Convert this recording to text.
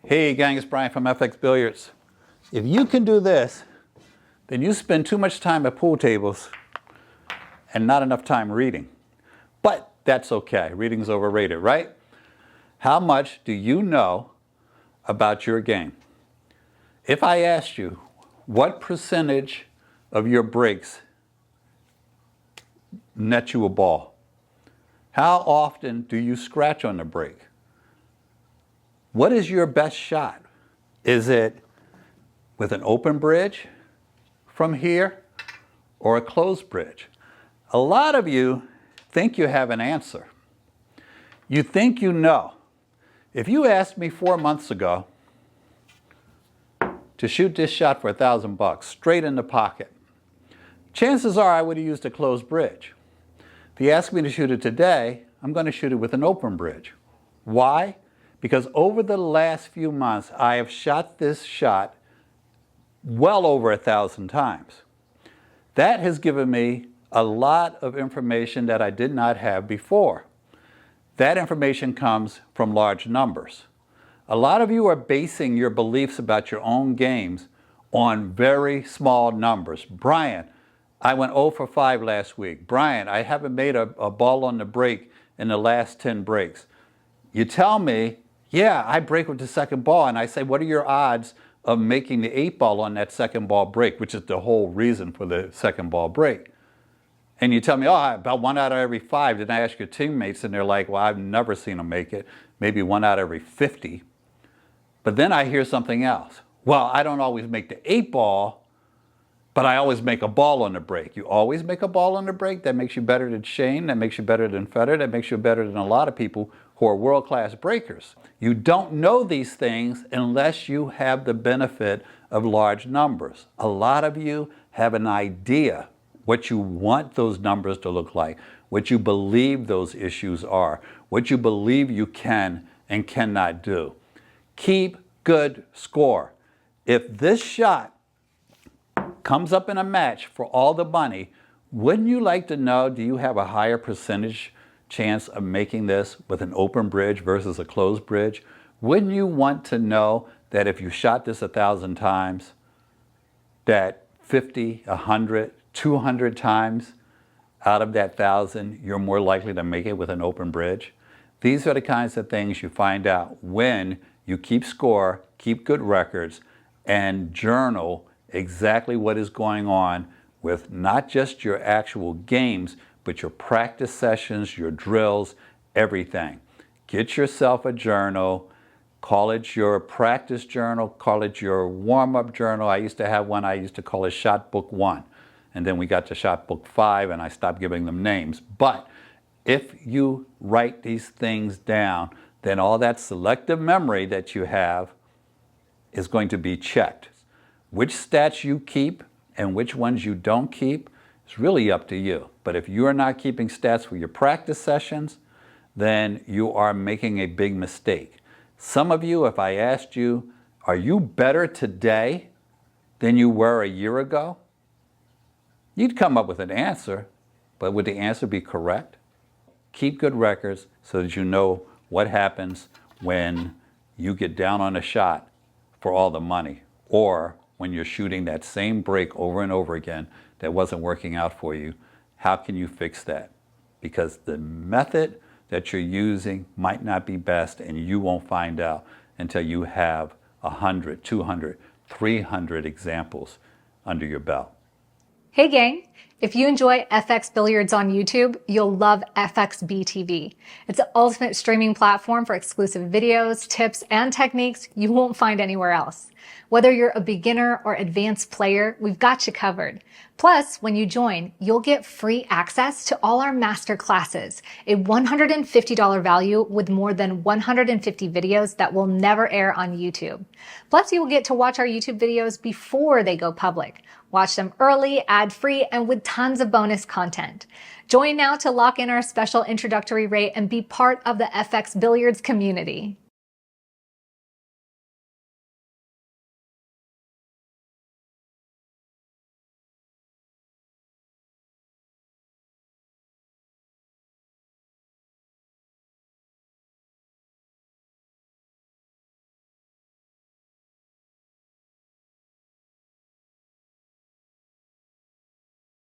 Hey gang, it's Brian from FX Billiards. If you can do this, then you spend too much time at pool tables and not enough time reading. But that's okay, reading's overrated, right? How much do you know about your game? If I asked you, what percentage of your breaks net you a ball? How often do you scratch on the break? What is your best shot? Is it with an open bridge from here or a closed bridge? A lot of you think you have an answer. You think you know. If you asked me 4 months ago to shoot this shot for $1,000 straight in the pocket, chances are I would have used a closed bridge. If you ask me to shoot it today, I'm going to shoot it with an open bridge. Why? Because over the last few months, I have shot this shot well over 1,000 times. That has given me a lot of information that I did not have before. That information comes from large numbers. A lot of you are basing your beliefs about your own games on very small numbers. Brian, I went 0 for 5 last week. Brian, I haven't made a ball on the break in the last 10 breaks. You tell me, yeah, I break with the second ball, and I say, what are your odds of making the 8 ball on that second ball break, which is the whole reason for the second ball break? And you tell me, oh, about 1 out of every 5. Then I ask your teammates, and they're like, well, I've never seen them make it. Maybe 1 out of every 50. But then I hear something else. Well, I don't always make the 8 ball, but I always make a ball on the break. You always make a ball on the break? That makes you better than Shane. That makes you better than Federer. That makes you better than a lot of people who are world-class breakers. You don't know these things unless you have the benefit of large numbers. A lot of you have an idea what you want those numbers to look like, what you believe those issues are, what you believe you can and cannot do. Keep good score. If this shot comes up in a match for all the money, wouldn't you like to know, do you have a higher percentage chance of making this with an open bridge versus a closed bridge? Wouldn't you want to know that if you shot this 1,000 times, that 50, 100, 200 times out of that 1,000, you're more likely to make it with an open bridge? These are the kinds of things you find out when you keep score, keep good records, and journal exactly what is going on with not just your actual games, but your practice sessions, your drills, everything. Get yourself a journal. Call it your practice journal. Call it your warm-up journal. I used to have one I used to call it Shot Book 1. And then we got to Shot Book 5, and I stopped giving them names. But if you write these things down, then all that selective memory that you have is going to be checked. Which stats you keep and which ones you don't keep is really up to you. But if you are not keeping stats for your practice sessions, then you are making a big mistake. Some of you, if I asked you, are you better today than you were a year ago? You'd come up with an answer, but would the answer be correct? Keep good records so that you know what happens when you get down on a shot for all the money, or when you're shooting that same break over and over again that wasn't working out for you. How can you fix that? Because the method that you're using might not be best, and you won't find out until you have 100, 200, 300 examples under your belt. Hey gang, if you enjoy FX Billiards on YouTube, you'll love FXBTV. It's the ultimate streaming platform for exclusive videos, tips, and techniques you won't find anywhere else. Whether you're a beginner or advanced player, we've got you covered. Plus, when you join, you'll get free access to all our master classes, a $150 value with more than 150 videos that will never air on YouTube. Plus, you will get to watch our YouTube videos before they go public. Watch them early, ad-free, and with tons of bonus content. Join now to lock in our special introductory rate and be part of the FX Billiards community.